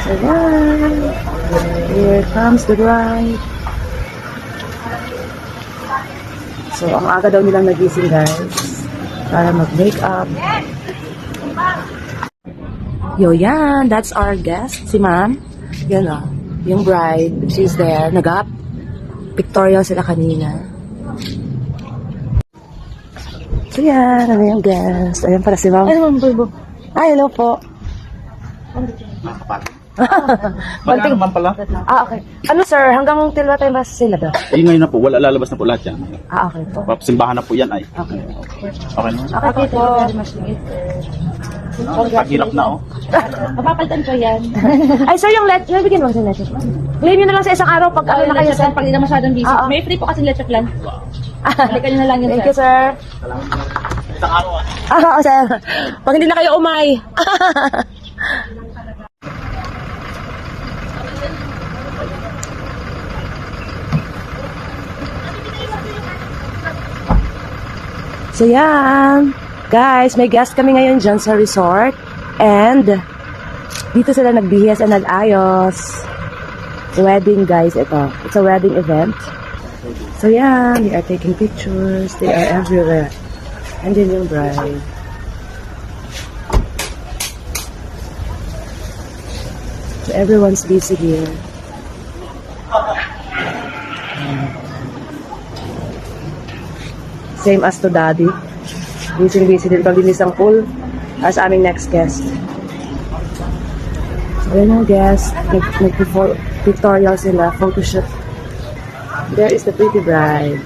Ayan. Here comes the bride. So, ang aga daw nilang nagising, guys. Para mag-makeup. Yo, yan. That's our guest. Si ma'am. Yan o. Yung bride. She's there. Nag-up. Pictorial sila kanina. So, yan. Ano yung guest? Ayan para si ma'am. Ay, ma'am, bulbo. Ay, hello po. Magkano naman pala? Okay. Ano sir, hanggang till what time ba sila daw? Eh ngayon na po, wala lalabas na po lahat yan. Okay po. Simbahan na po yan ay. Okay. Okay na? Okay po. Paghirap na oh. Mapapalitan ko yan. Ay sir, yung nabigyan mo sa leche. Claim nyo na lang sa isang araw pag ano na kayo sir. Pag hindi na masyadong busy. Oo. May free po kasi leche plan. Balikan nyo na lang yun, Thank you sir. Isang araw ah. Oo sir. Pag hindi na kayo umay. So yan, guys, may guest kami ngayon dyan sa resort and dito sila nagbihis and nag-ayos. Wedding guys, ito. It's a wedding event. So yan, they are taking pictures. They are everywhere. And then yung bride. So everyone's busy here. Same as to daddy. Busy din paglinis ang pool as aming next guest. So, yun ang guest. Nag-pictorial sila, photoshoot. There is the pretty bride.